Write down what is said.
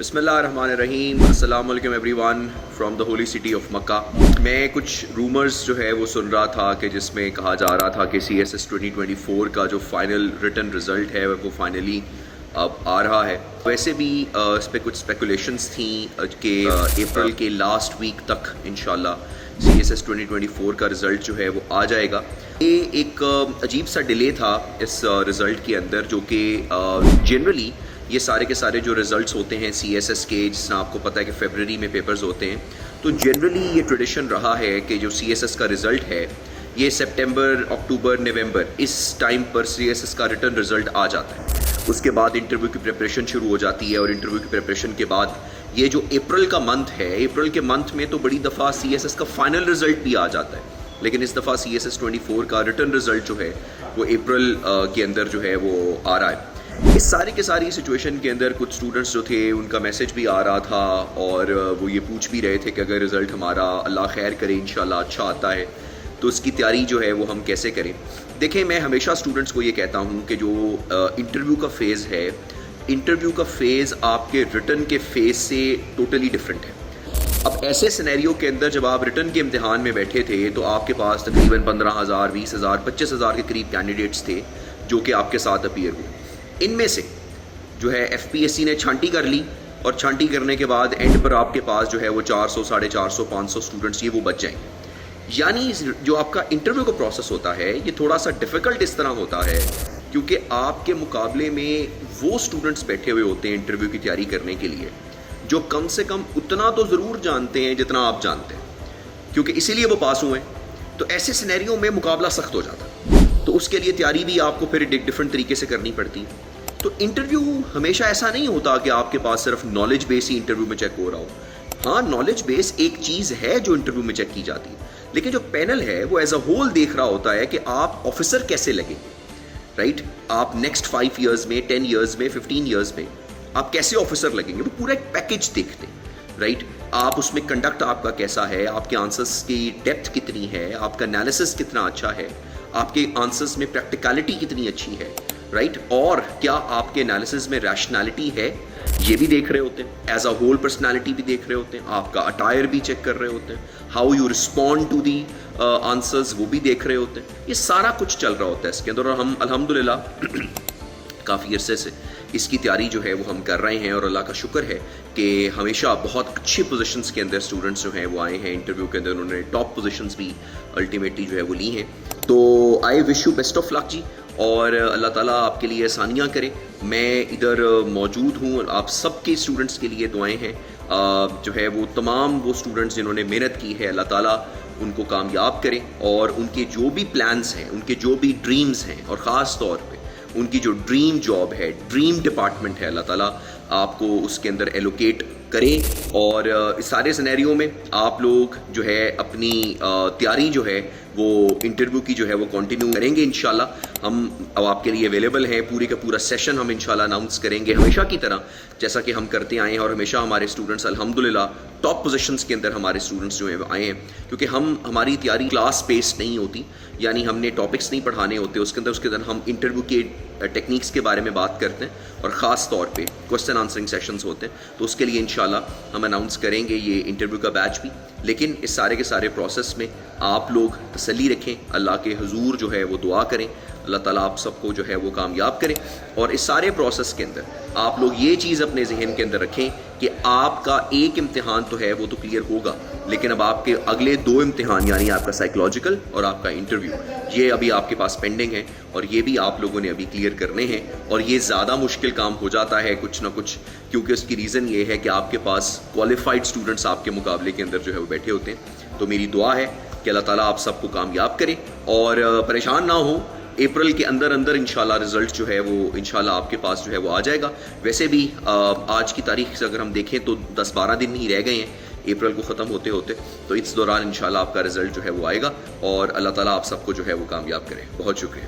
بسم اللہ الرحمن الرحیم. السلام علیکم every one from the holy city of Mecca. میں کچھ رومرز جو ہے وہ سن رہا تھا کہ جس میں کہا جا رہا تھا کہ CSS 2024 کا جو فائنل ریٹن رزلٹ ہے وہ فائنلی اب آ رہا ہے. ویسے بھی اس پہ کچھ اسپیکولیشنس تھیں کہ اپریل کے لاسٹ ویک تک انشاءاللہ CSS 2024 کا رزلٹ جو ہے وہ آ جائے گا. یہ ایک عجیب سا ڈیلے تھا اس رزلٹ کے اندر، جو کہ جنرلی یہ سارے کے سارے جو رزلٹس ہوتے ہیں CSS کے، جس طرح آپ کو پتہ ہے کہ فیبرری میں پیپرز ہوتے ہیں، تو جنرلی یہ ٹریڈیشن رہا ہے کہ جو CSS کا رزلٹ ہے یہ سپٹمبر، اکتوبر، نومبر اس ٹائم پر CSS کا ریٹن رزلٹ آ جاتا ہے. اس کے بعد انٹرویو کی پریپریشن شروع ہو جاتی ہے، اور انٹرویو کی پریپریشن کے بعد یہ جو اپریل کا منتھ ہے، اپریل کے منتھ میں تو بڑی دفعہ CSS کا فائنل رزلٹ بھی آ جاتا ہے. لیکن اس دفعہ CSS 24 کا ریٹن رزلٹ جو ہے وہ اپریل کے اندر جو ہے وہ آ رہا ہے. اس ساری کے ساری سچویشن کے اندر کچھ اسٹوڈنٹس جو تھے ان کا میسج بھی آ رہا تھا، اور وہ یہ پوچھ بھی رہے تھے کہ اگر رزلٹ ہمارا اللہ خیر کرے انشاءاللہ اچھا آتا ہے تو اس کی تیاری جو ہے وہ ہم کیسے کریں. دیکھیں، میں ہمیشہ اسٹوڈنٹس کو یہ کہتا ہوں کہ جو انٹرویو کا فیز ہے، انٹرویو کا فیز آپ کے ریٹن کے فیز سے ٹوٹلی ڈفرینٹ ہے. اب ایسے سینیریو کے اندر جب آپ ریٹن کے امتحان میں بیٹھے تھے تو آپ کے پاس تقریباً 15,000 20,000 25,000 کے قریب کینڈیڈیٹس تھے جو کہ آپ کے ساتھ اپیئر ہوئے. ان میں سے جو ہے FPSC نے چھانٹی کر لی، اور چھانٹی کرنے کے بعد اینڈ پر آپ کے پاس جو ہے وہ 400 450 500 اسٹوڈنٹس یہ وہ بچ جائیں گے. یعنی جو آپ کا انٹرویو کا پروسیس ہوتا ہے یہ تھوڑا سا ڈیفیکلٹ اس طرح ہوتا ہے کیونکہ آپ کے مقابلے میں وہ اسٹوڈنٹس بیٹھے ہوئے ہوتے ہیں انٹرویو کی تیاری کرنے کے لیے جو کم سے کم اتنا تو ضرور جانتے ہیں جتنا آپ جانتے ہیں، کیونکہ اسی لیے وہ پاس ہوئے ہیں. تو ایسے سینیریو میں مقابلہ سخت ہو جاتا ہے، تو اس کے لیے تیاری بھی آپ کو پھر ڈفرینٹ طریقے سے کرنی پڑتی ہے. تو انٹرویو ہمیشہ ایسا نہیں ہوتا کہ آپ کے پاس صرف نالج بیس ہی انٹرویو میں چیک ہو رہا ہو. ہاں، نالج بیس ایک چیز ہے جو انٹرویو میں چیک کی جاتی ہے، لیکن جو پینل ہے وہ ایز اے ہول دیکھ رہا ہوتا ہے کہ آپ آفیسر کیسے لگیں گے. رائٹ، آپ نیکسٹ 5 ایئرز میں، 10 ایئرز میں، 15 ایئرز میں آپ کیسے آفیسر لگیں گے، وہ پورا ایک پیکج دیکھتے ہیں. رائٹ، آپ اس میں کنڈکٹ آپ کا کیسا ہے، آپ کے آنسرس کی ڈیپتھ کتنی ہے، آپ کا انالیسس کتنا اچھا ہے، آپ کے آنسرس میں پریکٹیکلٹی کتنی اچھی ہے. رائٹ، اور کیا آپ کے انالیسس میں ریشنالٹی ہے، یہ بھی دیکھ رہے ہوتے ہیں. ایز اے ہول پرسنالٹی بھی دیکھ رہے ہوتے ہیں، آپ کا اٹائر بھی چیک کر رہے ہوتے ہیں، how you respond to the answers وہ بھی دیکھ رہے ہوتے ہیں. یہ سارا کچھ چل رہا ہوتا ہے اس کے اندر، اور ہم الحمدللہ کافی عرصے سے اس کی تیاری جو ہے وہ ہم کر رہے ہیں، اور اللہ کا شکر ہے کہ ہمیشہ بہت اچھی پوزیشنز کے اندر اسٹوڈنٹس جو ہیں وہ آئے ہیں انٹرویو کے اندر، انہوں نے ٹاپ پوزیشنز بھی الٹیمیٹلی جو ہے وہ لی ہیں. تو آئی وش یو بیسٹ آف لک جی، اور اللہ تعالیٰ آپ کے لیے آسانیاں کرے. میں ادھر موجود ہوں، آپ سب کے اسٹوڈنٹس کے لیے دعائیں ہیں. جو ہے وہ تمام وہ اسٹوڈنٹس جنہوں نے محنت کی ہے، اللہ تعالیٰ ان کو کامیاب کرے، اور ان کے جو بھی پلانس ہیں، ان کے جو بھی ڈریمز ہیں، اور خاص طور پہ ان کی جو ڈریم جاب ہے، ڈریم ڈپارٹمنٹ ہے، اللہ تعالیٰ آپ کو اس کے اندر ایلوکیٹ کریں. اور اس سارے سینیریو میں آپ لوگ جو ہے اپنی تیاری جو ہے وہ انٹرویو کی جو ہے وہ کنٹینیو کریں گے انشاءاللہ. ہم اب آپ کے لیے اویلیبل ہیں، پورے کا پورا سیشن ہم انشاءاللہ اناؤنس کریں گے ہمیشہ کی طرح جیسا کہ ہم کرتے آئے ہیں. اور ہمیشہ ہمارے اسٹوڈنٹس الحمدللہ ٹاپ پوزیشنز کے اندر ہمارے اسٹوڈنٹس جو ہیں وہ آئے ہیں، کیونکہ ہماری تیاری کلاس بیسڈ نہیں ہوتی، یعنی ہم نے ٹاپکس نہیں پڑھانے ہوتے اس کے اندر ہم انٹرویو کے ٹیکنیکس کے بارے میں بات کرتے ہیں، اور خاص طور پہ کوسچن آنسرنگ سیشنز ہوتے ہیں. تو اس کے لیے انشاءاللہ ہم اناؤنس کریں گے یہ انٹرویو کا بیچ بھی. لیکن اس سارے کے سارے پروسیس میں آپ لوگ تسلی رکھیں، اللہ کے حضور جو ہے وہ دعا کریں، اللہ تعالیٰ آپ سب کو جو ہے وہ کامیاب کرے. اور اس سارے پروسیس کے اندر آپ لوگ یہ چیز اپنے ذہن کے اندر رکھیں کہ آپ کا ایک امتحان تو ہے وہ تو کلیئر ہوگا، لیکن اب آپ کے اگلے 2 امتحان، یعنی آپ کا سائیکولوجیکل اور آپ کا انٹرویو، یہ ابھی آپ کے پاس پینڈنگ ہے، اور یہ بھی آپ لوگوں نے ابھی کلیئر کرنے ہیں. اور یہ زیادہ مشکل کام ہو جاتا ہے کچھ نہ کچھ، کیونکہ اس کی ریزن یہ ہے کہ آپ کے پاس کوالیفائڈ اسٹوڈنٹس آپ کے مقابلے کے اندر جو ہے وہ بیٹھے ہوتے ہیں. تو میری دعا ہے کہ اللہ تعالیٰ آپ سب کو کامیاب کرے، اور پریشان نہ ہوں. اپریل کے اندر انشاءاللہ رزلٹ جو ہے وہ انشاءاللہ آپ کے پاس جو ہے وہ آ جائے گا. ویسے بھی آج کی تاریخ سے اگر ہم دیکھیں تو 10-12 دن ہی رہ گئے ہیں اپریل کو ختم ہوتے ہوتے، تو اس دوران انشاءاللہ آپ کا رزلٹ جو ہے وہ آئے گا، اور اللہ تعالیٰ آپ سب کو جو ہے وہ کامیاب کرے. بہت شکریہ.